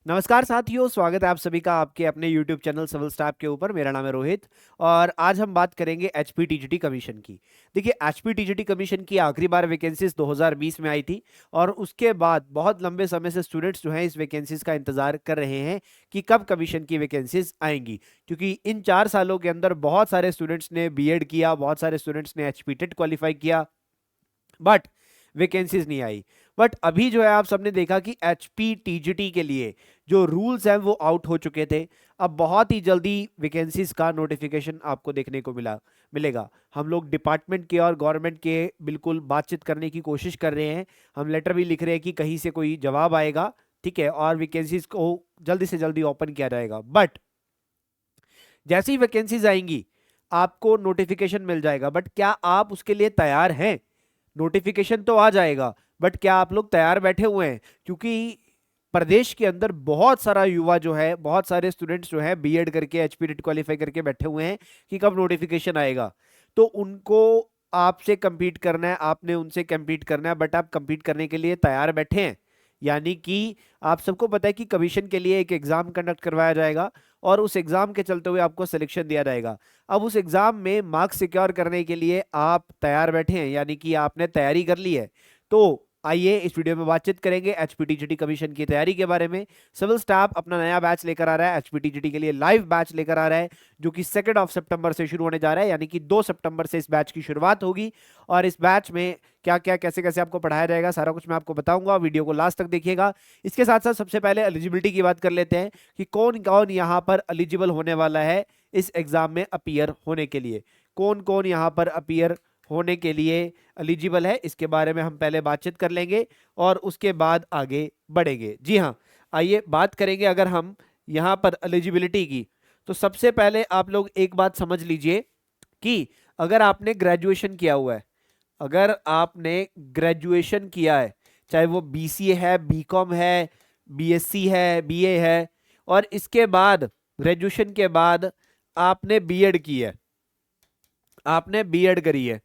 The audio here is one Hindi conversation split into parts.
नमस्कार साथियों, स्वागत है आप सभी का आपके अपने YouTube चैनल सिविल स्टाफ के ऊपर। मेरा नाम है रोहित और आज हम बात करेंगे एचपीटीजीटी कमीशन की। देखिए, एचपीटीजीटी कमीशन की आखिरी बार वैकेंसीज 2020 में आई थी और उसके बाद बहुत लंबे समय से स्टूडेंट्स जो हैं इस वैकेंसीज का इंतजार कर रहे हैं कि कब कमीशन की वैकेंसीज आएंगी, क्योंकि इन 4 सालों के अंदर बहुत सारे स्टूडेंट्स ने बीएड किया, बहुत सारे स्टूडेंट्स ने एचपीटेट क्वालिफाई किया, बट वैकेंसीज नहीं आई। बट अभी जो है आप सबने देखा कि एचपीटीजीटी के लिए जो रूल्स हैं वो आउट हो चुके थे। अब बहुत ही जल्दी वैकेंसीज का नोटिफिकेशन आपको देखने को मिलेगा। हम लोग डिपार्टमेंट के और गवर्नमेंट के बिल्कुल बातचीत करने की कोशिश कर रहे हैं। हम लेटर भी लिख रहे हैं कि कहीं से कोई जवाब आएगा, ठीक है, और वैकेंसीज को जल्दी से जल्दी ओपन किया जाएगा। बट जैसे ही वैकेंसीज आएंगी आपको नोटिफिकेशन मिल जाएगा। बट क्या आप उसके लिए तैयार हैं? नोटिफिकेशन तो आ जाएगा, बट क्या आप लोग तैयार बैठे हुए हैं? क्योंकि प्रदेश के अंदर बहुत सारा युवा जो है, बहुत सारे स्टूडेंट्स जो है बीएड करके एचपीटेट क्वालिफाई करके बैठे हुए हैं कि कब नोटिफिकेशन आएगा। तो उनको आपसे compete करना है, आपने उनसे compete करना है, बट आप compete करने के लिए तैयार बैठे हैं? यानी कि आप सबको पता है कि कमीशन के लिए एक एग्जाम कंडक्ट करवाया जाएगा और उस एग्जाम के चलते हुए आपको सिलेक्शन दिया जाएगा। अब उस एग्जाम में मार्क्स सिक्योर करने के लिए आप तैयार बैठे हैं, यानी कि आपने तैयारी कर ली है। तो आइए इस वीडियो में बातचीत करेंगे एचपीटीजीटी कमीशन की तैयारी के बारे में। सिविल स्टाफ अपना नया बैच लेकर आ रहा है, एचपीटीजीटी के लिए लाइव बैच लेकर आ रहा है, जो कि 2 सितंबर से शुरू होने जा रहा है, यानी कि 2 सितंबर से इस बैच की शुरुआत होगी। और इस बैच में क्या क्या कैसे कैसे आपको पढ़ाया जाएगा, सारा कुछ मैं आपको बताऊंगा। वीडियो को लास्ट तक देखिएगा। इसके साथ साथ सबसे पहले एलिजिबिलिटी की बात कर लेते हैं कि कौन कौन यहाँ पर एलिजिबल होने वाला है इस एग्जाम में अपियर होने के लिए। कौन कौन यहाँ पर अपियर होने के लिए एलिजिबल है, इसके बारे में हम पहले बातचीत कर लेंगे और उसके बाद आगे बढ़ेंगे। जी हाँ, आइए बात करेंगे अगर हम यहाँ पर एलिजिबिलिटी की। तो सबसे पहले आप लोग एक बात समझ लीजिए कि अगर आपने ग्रेजुएशन किया हुआ है, अगर आपने ग्रेजुएशन किया है, चाहे वो बीसीए है, बीकॉम है, बीएससी है, बीए है, और इसके बाद ग्रेजुएशन के बाद आपने बीएड की है, आपने बीएड करी है,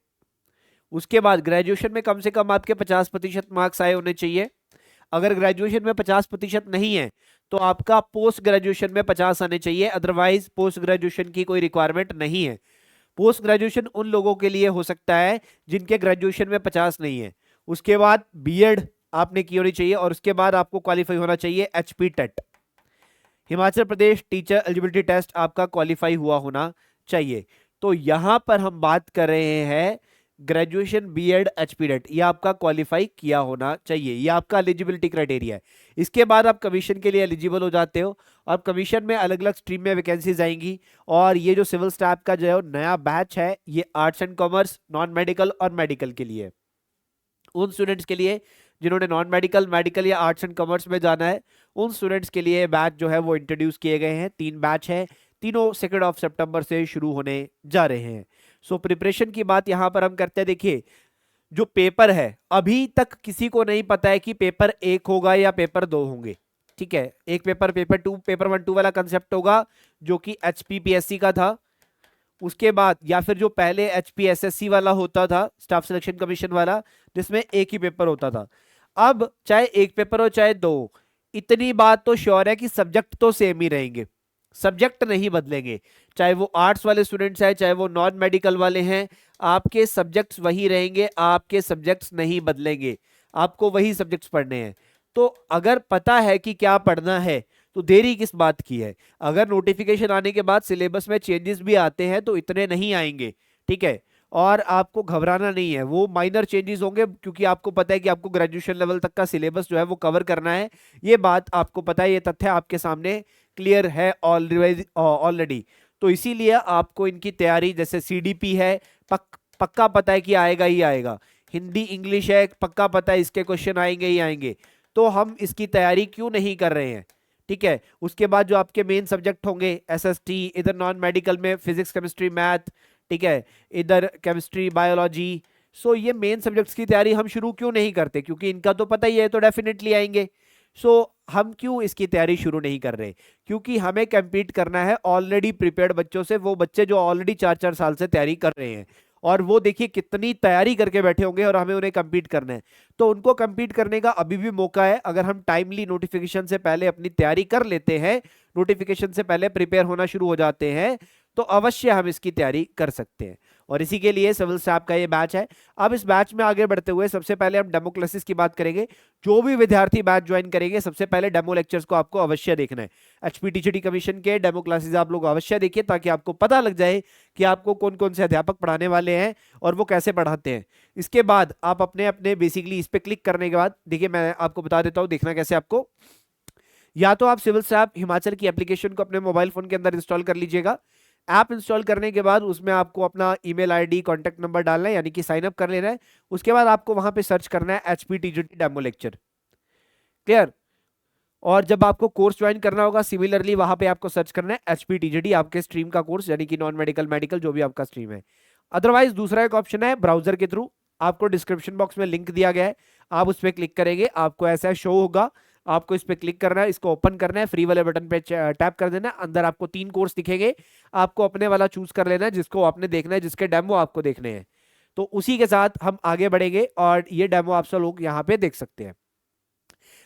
उसके बाद ग्रेजुएशन में कम से कम आपके 50% मार्क्स आए होने चाहिए। अगर ग्रेजुएशन में 50% नहीं है तो आपका पोस्ट ग्रेजुएशन में 50 आने चाहिए, अदरवाइज पोस्ट ग्रेजुएशन की कोई रिक्वायरमेंट नहीं है। पोस्ट ग्रेजुएशन उन लोगों के लिए हो सकता है जिनके ग्रेजुएशन में 50 नहीं है। उसके बाद बीएड आपने की होनी चाहिए और उसके बाद आपको क्वालिफाई होना चाहिए HP TET, Himachal Pradesh teacher eligibility test आपका क्वालिफाई हुआ होना चाहिए। तो यहां पर हम बात कर रहे हैं ग्रेजुएशन बीएड एचपी टेट, ये आपका क्वालिफाई किया होना चाहिए, ये आपका एलिजिबिलिटी क्राइटेरिया है। इसके बाद आप कमीशन के लिए एलिजिबल हो जाते हो और कमीशन में अलग अलग स्ट्रीम में वैकेंसीज आएंगी। और ये जो सिविल स्टाफ का जो नया बैच है, ये arts and commerce, non medical और मेडिकल के लिए, उन स्टूडेंट्स के लिए जिन्होंने नॉन मेडिकल, मेडिकल या आर्ट्स एंड कॉमर्स में जाना है, उन स्टूडेंट्स के लिए बैच जो है वो इंट्रोड्यूस किए गए हैं। 3 बैच है, तीनों 2 सितंबर से शुरू होने जा रहे हैं। सो प्रिपरेशन की बात यहां पर हम करते हैं। देखिए, जो पेपर है अभी तक किसी को नहीं पता है कि पेपर 1 होगा या पेपर 2 होंगे, ठीक है। एक पेपर पेपर 2, पेपर 1 2 वाला कंसेप्ट होगा जो कि एचपीपीएससी का था। उसके बाद या फिर जो पहले एचपीएसएससी वाला होता था, स्टाफ सिलेक्शन कमीशन वाला, जिसमें एक ही पेपर होता था। अब चाहे एक पेपर हो चाहे 2, इतनी बात तो श्योर है कि सब्जेक्ट तो सेम ही रहेंगे, सब्जेक्ट नहीं बदलेंगे। चाहे वो आर्ट्स वाले स्टूडेंट्स हैं, चाहे वो नॉन मेडिकल वाले हैं, आपके सब्जेक्ट्स वही रहेंगे, आपके सब्जेक्ट्स नहीं बदलेंगे, आपको वही सब्जेक्ट्स पढ़ने हैं। तो अगर पता है कि क्या पढ़ना है तो देरी किस बात की है? अगर नोटिफिकेशन आने के बाद सिलेबस में चेंजेस भी आते हैं तो इतने नहीं आएंगे, ठीक है। और आपको घबराना नहीं है, वो माइनर चेंजेस होंगे, क्योंकि आपको पता है कि आपको ग्रेजुएशन लेवल तक का सिलेबस जो है वो कवर करना है। ये बात आपको पता है, ये तथ्य आपके सामने क्लियर है ऑलरेडी। तो इसीलिए आपको इनकी तैयारी, जैसे सीडीपी है, पक्का पता है कि आएगा ही आएगा। हिंदी इंग्लिश है, पक्का पता है इसके क्वेश्चन आएंगे ही आएंगे। तो हम इसकी तैयारी क्यों नहीं कर रहे हैं, ठीक है। उसके बाद जो आपके मेन सब्जेक्ट होंगे एसएसटी, इधर नॉन मेडिकल में फिजिक्स केमिस्ट्री मैथ, ठीक है, इधर केमिस्ट्री बायोलॉजी। सो ये मेन सब्जेक्ट्स की तैयारी हम शुरू क्यों नहीं करते? क्योंकि इनका तो पता ही है, तो डेफिनेटली आएंगे। सो हम क्यों इसकी तैयारी शुरू नहीं कर रहे? क्योंकि हमें compete करना है ऑलरेडी प्रिपेयर्ड बच्चों से, वो बच्चे जो ऑलरेडी 4 4 साल से तैयारी कर रहे हैं। और वो देखिए कितनी तैयारी करके बैठे होंगे और हमें उन्हें compete करना है। तो उनको compete करने का अभी भी मौका है, अगर हम टाइमली नोटिफिकेशन से पहले अपनी तैयारी कर लेते हैं, नोटिफिकेशन से पहले प्रिपेयर होना शुरू हो जाते हैं, तो अवश्य हम इसकी तैयारी कर सकते हैं। और इसी के लिए सिविल स्टाफ का ये बैच है। अब इस बैच में आगे बढ़ते हुए सबसे पहले हम डेमो क्लासेस की बात करेंगे। जो भी विद्यार्थी बैच ज्वाइन करेंगे सबसे पहले डेमो लेक्चर्स को आपको अवश्य देखना है। एचपीटीजीटी कमीशन के डेमो क्लासेस आप लोग अवश्य देखिए, ताकि आपको पता लग जाए कि आपको कौन कौन से अध्यापक पढ़ाने वाले हैं और वो कैसे पढ़ाते हैं। इसके बाद आप अपने अपने बेसिकली इस पे क्लिक करने के बाद देखिए मैं आपको बता देता हूँ देखना कैसे आपको। या तो आप सिविल स्टाफ हिमाचल की एप्लीकेशन को अपने मोबाइल फोन के अंदर इंस्टॉल कर लीजिएगा। ऐप इंस्टॉल करने के बाद उसमें आपको अपना ईमेल आईडी कॉन्टैक्ट नंबर डालना है, यानी कि साइन अप कर लेना है। उसके बाद आपको वहां पे सर्च करना है एचपीटीजीटी डेमो लेक्चर। क्लियर। और जब आपको कोर्स ज्वाइन करना होगा सिमिलरली वहां पे आपको सर्च करना है एचपीटीजीटी आपके स्ट्रीम का कोर्स, यानी कि नॉन मेडिकल मेडिकल जो भी आपका स्ट्रीम है। अदरवाइज दूसरा एक ऑप्शन है ब्राउजर के थ्रू, आपको डिस्क्रिप्शन बॉक्स में लिंक दिया गया है, आप उस पर क्लिक करेंगे आपको ऐसा शो होगा। आपको इस पे क्लिक करना है, इसको ओपन करना है, फ्री वाले बटन पे टैप कर देना है। अंदर आपको 3 कोर्स दिखेंगे, आपको अपने वाला चूज कर लेना है जिसको आपने देखना है, जिसके डेमो आपको देखने हैं। तो उसी के साथ हम आगे बढ़ेंगे और ये डेमो आप सब लोग यहाँ पे देख सकते हैं।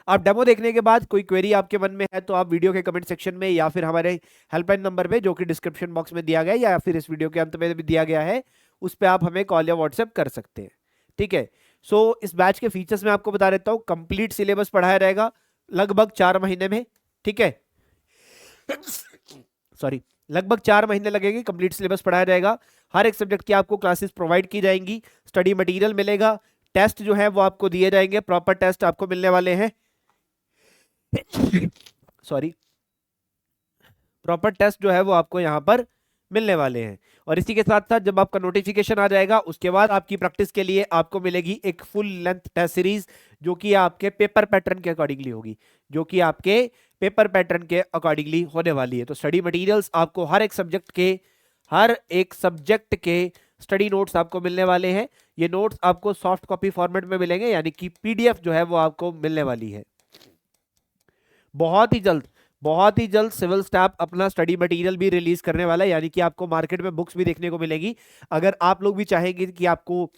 आप डेमो देखने के बाद कोई क्वेरी आपके मन में है तो आप वीडियो के कमेंट सेक्शन में या फिर हमारे हेल्पलाइन नंबर पे जो कि डिस्क्रिप्शन बॉक्स में दिया गया है या फिर इस वीडियो के अंत में भी दिया गया है, उस पर आप हमें कॉल या व्हाट्सएप कर सकते हैं। ठीक है। सो इस बैच के फीचर्स में आपको बता देता हूँ, कंप्लीट सिलेबस पढ़ाया रहेगा लगभग 4 महीने में। ठीक है, सॉरी, लगभग 4 महीने लगेंगे, कंप्लीट सिलेबस पढ़ाया जाएगा। हर एक सब्जेक्ट की आपको क्लासेस प्रोवाइड की जाएंगी, स्टडी मटेरियल मिलेगा, टेस्ट जो है वो आपको दिए जाएंगे, प्रॉपर टेस्ट आपको मिलने वाले हैं। सॉरी, प्रॉपर टेस्ट जो है वो आपको यहाँ पर मिलने वाले हैं। और इसी के साथ साथ जब आपका नोटिफिकेशन आ जाएगा उसके बाद आपकी प्रैक्टिस के लिए आपको मिलेगी एक फुल लेंथ टेस्ट सीरीज, जो कि आपके पेपर पैटर्न के अकॉर्डिंगली होगी, जो कि आपके पेपर पैटर्न के अकॉर्डिंगली होने वाली है। तो स्टडी मटेरियल्स आपको हर एक सब्जेक्ट के स्टडी नोट्स आपको मिलने वाले हैं। ये नोट्स आपको सॉफ्ट कॉपी फॉर्मेट में मिलेंगे, यानी कि पीडीएफ जो है वो आपको मिलने वाली है। बहुत ही जल्द सिविल स्टाफ अपना स्टडी मटेरियल भी रिलीज करने वाला है, यानी कि आपको मार्केट में बुक्स भी देखने को मिलेगी। अगर आप लोग भी चाहेंगे कि आपको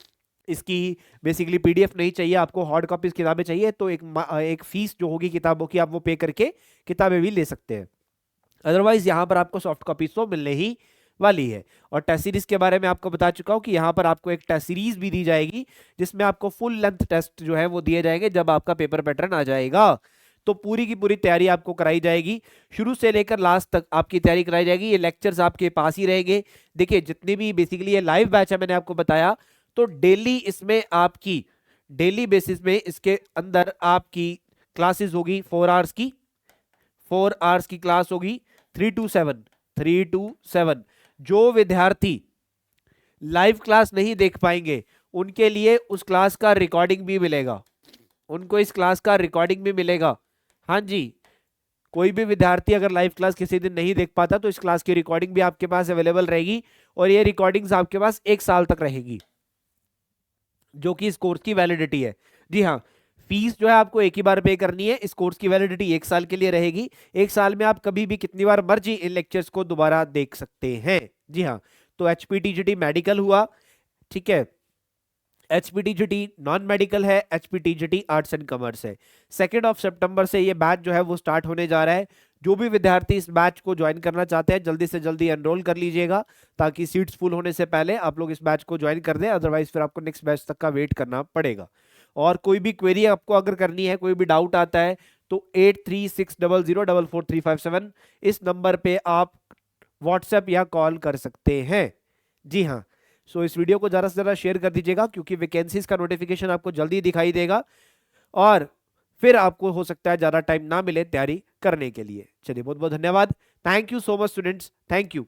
इसकी बेसिकली पीडीएफ नहीं चाहिए, आपको हार्ड कॉपीज किताबें चाहिए, तो एक फीस जो होगी किताबों की आप वो पे करके किताबें भी ले सकते हैं। अदरवाइज यहाँ पर आपको सॉफ्ट कॉपीज तो मिलने ही वाली है। और टेस्ट सीरीज के बारे में आपको बता चुका हूँ कि यहाँ पर आपको एक टेस्ट सीरीज भी दी जाएगी, जिसमें आपको फुल लेंथ टेस्ट जो है वो दिए जाएंगे जब आपका पेपर पैटर्न आ जाएगा। तो पूरी की पूरी तैयारी आपको कराई जाएगी, शुरू से लेकर लास्ट तक आपकी तैयारी कराई जाएगी। ये लेक्चर्स आपके पास ही रहेंगे। देखिए जितने भी बेसिकली ये लाइव बैच है मैंने आपको बताया, तो डेली इसमें आपकी डेली बेसिस में इसके अंदर आपकी क्लासेस होगी 4 आवर्स की, 4 आवर्स की क्लास होगी 3 to 7। जो विद्यार्थी लाइव क्लास नहीं देख पाएंगे उनके लिए उस क्लास का रिकॉर्डिंग भी मिलेगा, उनको इस क्लास का रिकॉर्डिंग भी मिलेगा। हाँ जी, कोई भी विद्यार्थी अगर लाइव क्लास किसी दिन नहीं देख पाता तो इस क्लास की रिकॉर्डिंग भी आपके पास अवेलेबल रहेगी, और ये रिकॉर्डिंग्स आपके पास 1 साल तक रहेगी, जो कि इस कोर्स की वैलिडिटी है। जी हाँ, फीस जो है आपको एक ही बार पे करनी है। इस कोर्स की वैलिडिटी 1 साल के लिए रहेगी। 1 साल में आप कभी भी कितनी बार मर्जी इन लेक्चर्स को दोबारा देख सकते हैं। जी हाँ, तो एचपीटीजीटी मेडिकल हुआ, ठीक है, एचपीटीजीटी नॉन मेडिकल है, एचपीटीजीटी आर्ट्स एंड कॉमर्स है। 2 सितंबर से ये बैच जो है वो स्टार्ट होने जा रहा है। जो भी विद्यार्थी इस बैच को ज्वाइन करना चाहते हैं जल्दी से जल्दी एनरोल कर लीजिएगा, ताकि सीट्स फुल होने से पहले आप लोग इस बैच को ज्वाइन कर दें, अदरवाइज फिर आपको नेक्स्ट बैच तक का वेट करना पड़ेगा। और कोई भी क्वेरी आपको अगर करनी है, कोई भी डाउट आता है, तो 8360044357 इस नंबर पे आप व्हाट्सएप या कॉल कर सकते हैं। जी हाँ, सो इस वीडियो को ज़्यादा से ज़्यादा शेयर कर दीजिएगा, क्योंकि वैकेंसीज का नोटिफिकेशन आपको जल्दी दिखाई देगा और फिर आपको हो सकता है ज़्यादा टाइम ना मिले तैयारी करने के लिए। चलिए, बहुत बहुत धन्यवाद। Thank you so much students, thank you.